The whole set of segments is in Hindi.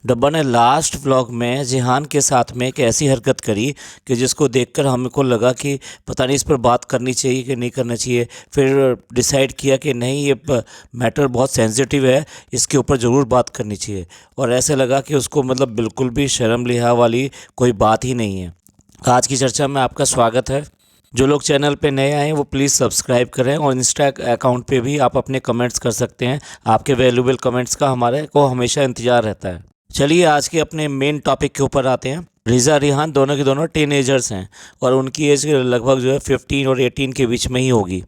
डब्बा ने लास्ट व्लॉग में जिहान के साथ में एक ऐसी हरकत करी कि जिसको देखकर हमको लगा कि पता नहीं इस पर बात करनी चाहिए कि नहीं करना चाहिए। फिर डिसाइड किया कि नहीं, ये मैटर बहुत सेंसिटिव है, इसके ऊपर ज़रूर बात करनी चाहिए। और ऐसे लगा कि उसको मतलब बिल्कुल भी शर्म लिहा वाली कोई बात ही नहीं है। आज की चर्चा में आपका स्वागत है। जो लोग चैनल पे नए आए हैं वो प्लीज़ सब्सक्राइब करें, और इंस्टा अकाउंट पे भी आप अपने कमेंट्स कर सकते हैं। आपके वैल्यूएबल कमेंट्स का हमारे को हमेशा इंतज़ार रहता है। चलिए आज के अपने मेन टॉपिक के ऊपर आते हैं। रिज़ा रिहान दोनों के दोनों टीनेजर्स हैं और उनकी एज लगभग जो है 15 और 18 के बीच में ही होगी।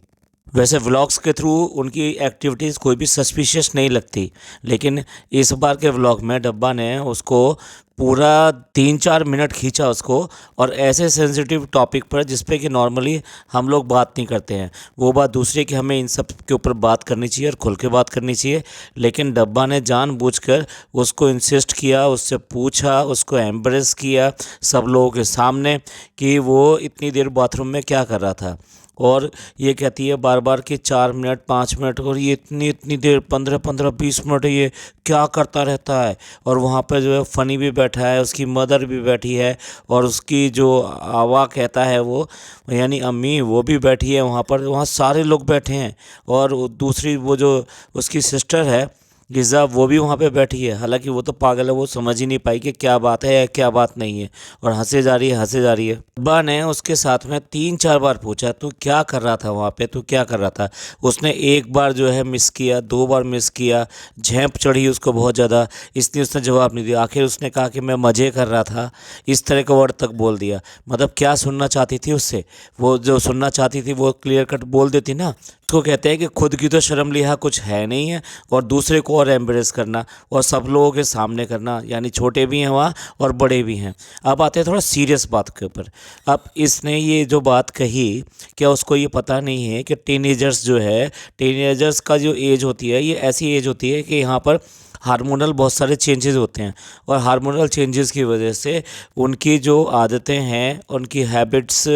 वैसे व्लॉग्स के थ्रू उनकी एक्टिविटीज़ कोई भी सस्पिशियस नहीं लगती, लेकिन इस बार के व्लॉग में डब्बा ने उसको पूरा 3-4 मिनट खींचा उसको, और ऐसे सेंसिटिव टॉपिक पर जिस पे कि नॉर्मली हम लोग बात नहीं करते हैं। वो बात दूसरी कि हमें इन सब के ऊपर बात करनी चाहिए और खुल के बात करनी चाहिए, लेकिन डब्बा ने जानबूझकर उसको इंसिस्ट किया, उससे पूछा, उसको एम्ब्रेस किया सब लोगों के सामने कि वो इतनी देर बाथरूम में क्या कर रहा था। और ये कहती है बार बार कि 4 मिनट 5 मिनट, और ये इतनी इतनी देर 15-15-20 मिनट ये क्या करता रहता है। और वहाँ पर जो है फ़नी भी बैठा है, उसकी मदर भी बैठी है, और उसकी जो आवा कहता है वो यानी अम्मी, वो भी बैठी है वहाँ पर। वहाँ सारे लोग बैठे हैं, और दूसरी वो जो उसकी सिस्टर है गिज़ा, वो भी वहाँ पे बैठी है। हालांकि वो तो पागल है, वो समझ ही नहीं पाई कि क्या बात है या क्या बात नहीं है, और हंसे जा रही है हंसे जा रही है। अब्बा ने उसके साथ में 3-4 बार पूछा तू क्या कर रहा था वहाँ पे, तू क्या कर रहा था। उसने एक बार जो है मिस किया, 2 बार मिस किया, झेंप चढ़ी उसको बहुत ज़्यादा, इसलिए उसने जवाब नहीं दिया। आखिर उसने कहा कि मैं मज़े कर रहा था, इस तरह का वर्ड तक बोल दिया। मतलब क्या सुनना चाहती थी उससे, वो जो सुनना चाहती थी वो क्लियर कट बोल देती ना। उसको कहते हैं कि खुद की तो शर्म लिहा कुछ है नहीं है, और दूसरे को और एम्ब्रेस करना और सब लोगों के सामने करना, यानी छोटे भी हैं वहाँ और बड़े भी हैं। अब आते हैं थोड़ा सीरियस बात के ऊपर। अब इसने ये जो बात कही, क्या उसको ये पता नहीं है कि टीनेजर्स जो है, टीनेजर्स का जो एज होती है ये ऐसी एज होती है कि यहाँ पर हार्मोनल बहुत सारे चेंजेस होते हैं, और हार्मोनल चेंजेस की वजह से उनकी जो आदतें हैं, उनकी हैबिट्स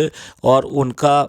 और उनका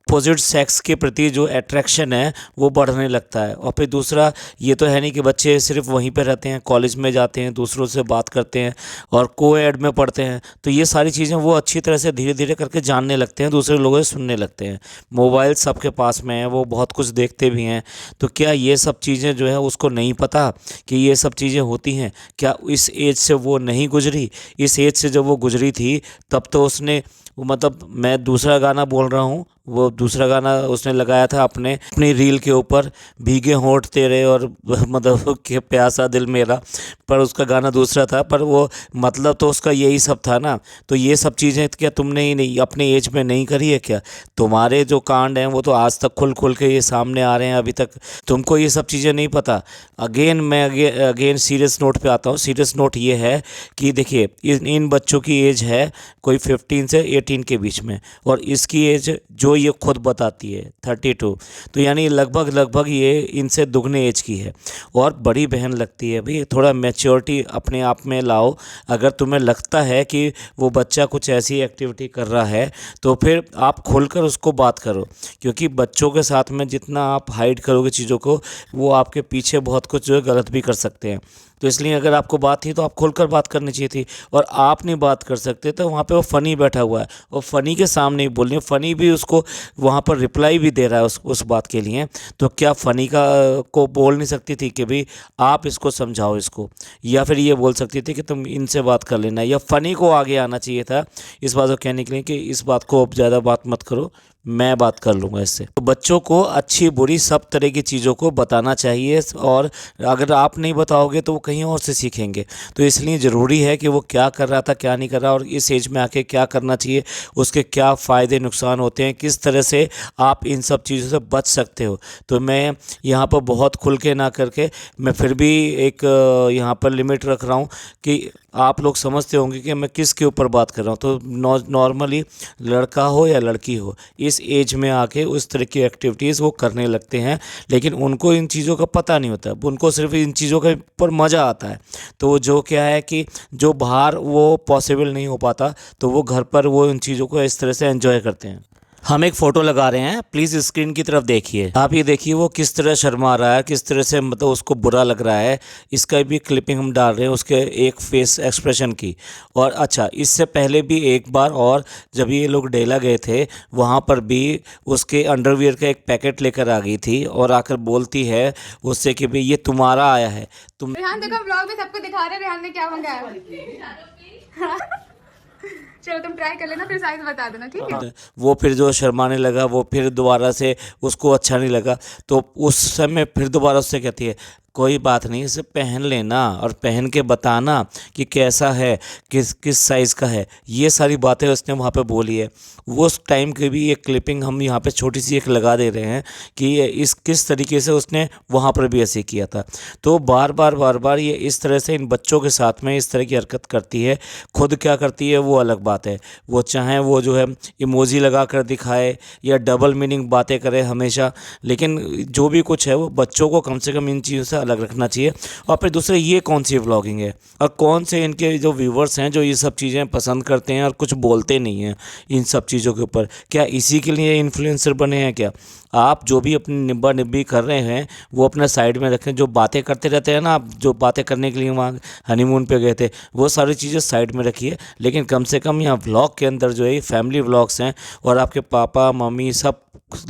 अपोजिट सेक्स के प्रति जो अट्रैक्शन है वो बढ़ने लगता है। और फिर दूसरा ये तो है नहीं कि बच्चे सिर्फ वहीं पर रहते हैं, कॉलेज में जाते हैं, दूसरों से बात करते हैं और को-एड में पढ़ते हैं, तो ये सारी चीज़ें वो अच्छी तरह से धीरे धीरे करके जानने लगते हैं, दूसरे लोगों से सुनने लगते हैं। मोबाइल सबके पास में है, वो बहुत कुछ देखते भी हैं। तो क्या ये सब चीज़ें जो है उसको नहीं पता कि ये सब चीज़ें होती हैं? क्या इस एज से वो नहीं गुजरी? इस एज से जब वो गुजरी थी तब तो उसने मतलब, मैं दूसरा गाना बोल रहा हूँ, वो दूसरा गाना उसने लगाया था अपनी रील के ऊपर, भीगे होंठ तेरे और मतलब कि प्यासा दिल मेरा, पर उसका गाना दूसरा था, पर वो मतलब तो उसका यही सब था ना। तो ये सब चीज़ें क्या तुमने ही नहीं अपने एज में नहीं करी है क्या? तुम्हारे जो कांड हैं वो तो आज तक खुल खुल के ये सामने आ रहे हैं, अभी तक तुमको ये सब चीज़ें नहीं पता। अगेन मैं अगेन सीरियस नोट पे आता हूँ। सीरियस नोट ये है कि देखिए इन बच्चों की एज है कोई 15 से 18 के बीच में, और इसकी एज जो ये खुद बताती है 32, तो यानी लगभग लगभग ये इनसे दुगने एज की है, और बड़ी बहन लगती है। भाई थोड़ा मैच्योरिटी अपने आप में लाओ। अगर तुम्हें लगता है कि वो बच्चा कुछ ऐसी एक्टिविटी कर रहा है तो फिर आप खुलकर उसको बात करो, क्योंकि बच्चों के साथ में जितना आप हाइड करोगे चीज़ों को, वो आपके पीछे बहुत कुछ जो है गलत भी कर सकते हैं। तो इसलिए अगर आपको बात थी तो आप खुलकर बात करनी चाहिए थी, और आप नहीं बात कर सकते तो वहाँ पे वो फ़नी बैठा हुआ है, और फ़नी के सामने ही बोलनी है। फ़नी भी उसको वहाँ पर रिप्लाई भी दे रहा है उस बात के लिए, तो क्या फ़नी का को बोल नहीं सकती थी कि भाई आप इसको समझाओ इसको, या फिर ये बोल सकती थी कि तुम इनसे बात कर लेना, या फ़नी को आगे आना चाहिए था इस बात को कहने के लिए कि इस बात को अब ज़्यादा बात मत करो, मैं बात कर लूँगा इससे। तो बच्चों को अच्छी बुरी सब तरह की चीज़ों को बताना चाहिए, और अगर आप नहीं बताओगे तो वो कहीं और से सीखेंगे। तो इसलिए ज़रूरी है कि वो क्या कर रहा था क्या नहीं कर रहा, और इस एज में आके क्या करना चाहिए, उसके क्या फ़ायदे नुकसान होते हैं, किस तरह से आप इन सब चीज़ों से बच सकते हो। तो मैं यहाँ पर बहुत खुल के ना करके मैं फिर भी एक यहाँ पर लिमिट रख रहा हूँ कि आप लोग समझते होंगे कि मैं किसके ऊपर बात कर रहा हूँ। तो नॉर्मली लड़का हो या लड़की हो, इस एज में आके उस तरह की एक्टिविटीज़ वो करने लगते हैं, लेकिन उनको इन चीज़ों का पता नहीं होता, उनको सिर्फ इन चीज़ों के ऊपर मज़ा आता है। तो जो क्या है कि जो बाहर वो पॉसिबल नहीं हो पाता, तो वो घर पर वो इन चीज़ों को इस तरह से एंजॉय करते हैं। हम एक फ़ोटो लगा रहे हैं, प्लीज़ स्क्रीन की तरफ देखिए। आप ये देखिए वो किस तरह शर्मा रहा है, किस तरह से मतलब उसको बुरा लग रहा है। इसका भी क्लिपिंग हम डाल रहे हैं उसके एक फेस एक्सप्रेशन की। और अच्छा, इससे पहले भी एक बार और जब ये लोग डेला गए थे, वहाँ पर भी उसके अंडरवियर का एक पैकेट लेकर आ गई थी और आकर बोलती है उससे कि भाई ये तुम्हारा आया है, तुम। रेहान देखो व्लॉग में सबको दिखा रहे हैं रेहान ने क्या मंगाया। चलो तुम ट्राई कर लेना, फिर साइज बता देना, ठीक है। वो फिर जो शर्माने लगा, वो फिर दोबारा से उसको अच्छा नहीं लगा, तो उस समय फिर दोबारा उससे कहती है कोई बात नहीं, इसे पहन लेना और पहन के बताना कि कैसा है, किस किस साइज़ का है। ये सारी बातें उसने वहाँ पे बोली है। वो उस टाइम की भी एक क्लिपिंग हम यहाँ पे छोटी सी एक लगा दे रहे हैं कि ये इस किस तरीके से उसने वहाँ पर भी ऐसे किया था। तो बार बार ये इस तरह से इन बच्चों के साथ में इस तरह की हरकत करती है। खुद क्या करती है वो अलग बात है। वो चाहे वो जो है इमोजी लगा कर दिखाए या डबल मीनिंग बातें करे हमेशा, लेकिन जो भी कुछ है वो बच्चों को कम से कम इन चीज़ों से अलग रखना चाहिए। और फिर दूसरे, ये कौन सी व्लॉगिंग है और कौन से इनके जो व्यूवर्स हैं जो ये सब चीज़ें पसंद करते हैं और कुछ बोलते नहीं हैं इन सब चीज़ों के ऊपर। क्या इसी के लिए इन्फ्लुएंसर बने हैं क्या? आप जो भी अपनी निब्बा निब्बी कर रहे हैं वो अपना साइड में रखें। जो बातें करते रहते हैं ना, आप जो बातें करने के लिए वहाँ हनीमून पे गए थे, वो सारी चीज़ें साइड में रखिए। लेकिन कम से कम यहाँ व्लॉग के अंदर जो है फैमिली व्लॉग्स हैं और आपके पापा मम्मी सब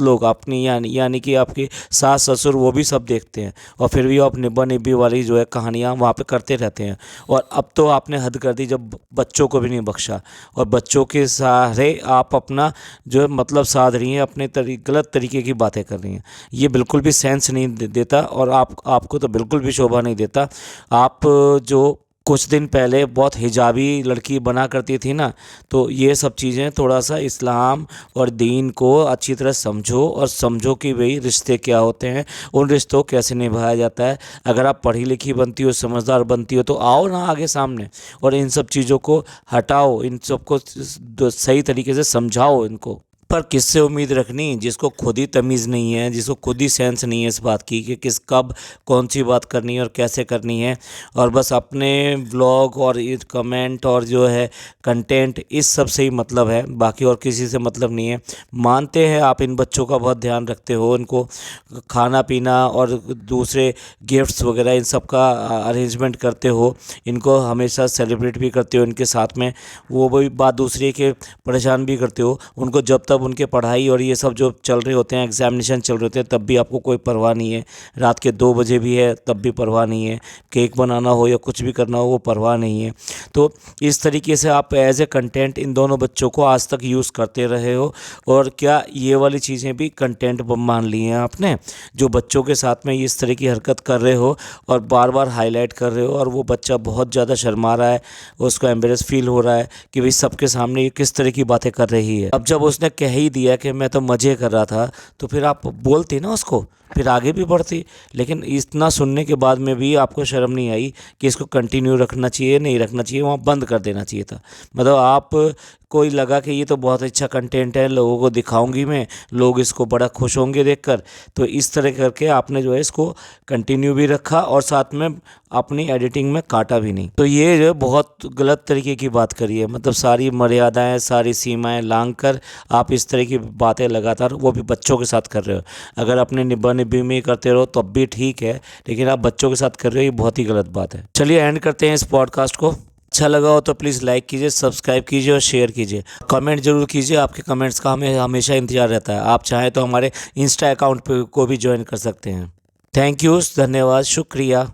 लोग अपनी यानी कि आपकी सास ससुर वो भी सब देखते हैं, और फिर भी आप निब्बा निब्बी वाली जो है कहानियाँ वहाँ पे करते रहते हैं। और अब तो आपने हद कर दी जब बच्चों को भी नहीं बख्शा, और बच्चों के सहारे आप अपना जो है मतलब साध रही हैं, अपने गलत तरीके की बातें कर रही हैं। ये बिल्कुल भी सेंस नहीं देता और आपको तो बिल्कुल भी शोभा नहीं देता। आप जो कुछ दिन पहले बहुत हिजाबी लड़की बना करती थी ना, तो ये सब चीज़ें थोड़ा सा इस्लाम और दीन को अच्छी तरह समझो और समझो कि भाई रिश्ते क्या होते हैं, उन रिश्तों को कैसे निभाया जाता है। अगर आप पढ़ी लिखी बनती हो, समझदार बनती हो, तो आओ ना आगे सामने और इन सब चीज़ों को हटाओ, इन सब को सही तरीके से समझाओ इनको। पर किससे उम्मीद रखनी जिसको खुद ही तमीज़ नहीं है, जिसको खुद ही सेंस नहीं है इस बात की कि किस कब कौन सी बात करनी है और कैसे करनी है, और बस अपने व्लॉग और इस कमेंट और जो है कंटेंट इस सब से ही मतलब है, बाकी और किसी से मतलब नहीं है। मानते हैं आप इन बच्चों का बहुत ध्यान रखते हो, इनको खाना पीना और दूसरे गिफ्ट्स वगैरह इन सब का अरेंजमेंट करते हो, इनको हमेशा सेलिब्रेट भी करते हो इनके साथ में। वो भी बात दूसरी है कि परेशान भी करते हो उनको, जब तब उनके पढ़ाई और ये सब जो चल रहे होते हैं, एग्जामिनेशन चल रहे होते हैं, तब भी आपको कोई परवाह नहीं है। रात के 2 बजे भी है तब भी परवाह नहीं है। केक बनाना हो या कुछ भी करना हो वो परवाह नहीं है। तो इस तरीके से आप एज ए कंटेंट इन दोनों बच्चों को आज तक यूज़ करते रहे हो, और क्या ये वाली चीज़ें भी कंटेंट मान ली हैं आपने, जो बच्चों के साथ में इस तरह की हरकत कर रहे हो और बार बार हाईलाइट कर रहे हो, और वो बच्चा बहुत ज़्यादा शर्मा रहा है, उसको एम्बेरस फील हो रहा है कि भाई सबके सामने ये किस तरह की बातें कर रही है। अब जब उसने कह ही दिया कि मैं तो मज़े कर रहा था, तो फिर आप बोलती ना उसको, फिर आगे भी बढ़ती। लेकिन इतना सुनने के बाद में भी आपको शर्म नहीं आई कि इसको कंटिन्यू रखना चाहिए, नहीं रखना चाहिए, वहाँ बंद कर देना चाहिए था। मतलब आप कोई लगा कि ये तो बहुत अच्छा कंटेंट है, लोगों को दिखाऊंगी मैं, लोग इसको बड़ा खुश होंगे देखकर, तो इस तरह करके आपने जो है इसको कंटिन्यू भी रखा और साथ में अपनी एडिटिंग में काटा भी नहीं। तो ये जो है बहुत गलत तरीके की बात करी है। मतलब सारी मर्यादाएं, सारी सीमाएं लांघ कर आप इस तरह की बातें लगातार, वो भी बच्चों के साथ कर रहे हो। अगर अपने निब्बा निब्बी में करते रहो तब भी ठीक है, लेकिन आप बच्चों के साथ कर रहे हो, ये बहुत ही गलत बात है। चलिए एंड करते हैं इस पॉडकास्ट को। अच्छा लगा हो तो प्लीज़ लाइक कीजिए, सब्सक्राइब कीजिए और शेयर कीजिए। कमेंट जरूर कीजिए, आपके कमेंट्स का हमें हमेशा इंतजार रहता है। आप चाहें तो हमारे इंस्टा अकाउंट पे को भी ज्वाइन कर सकते हैं। थैंक यू, धन्यवाद, शुक्रिया।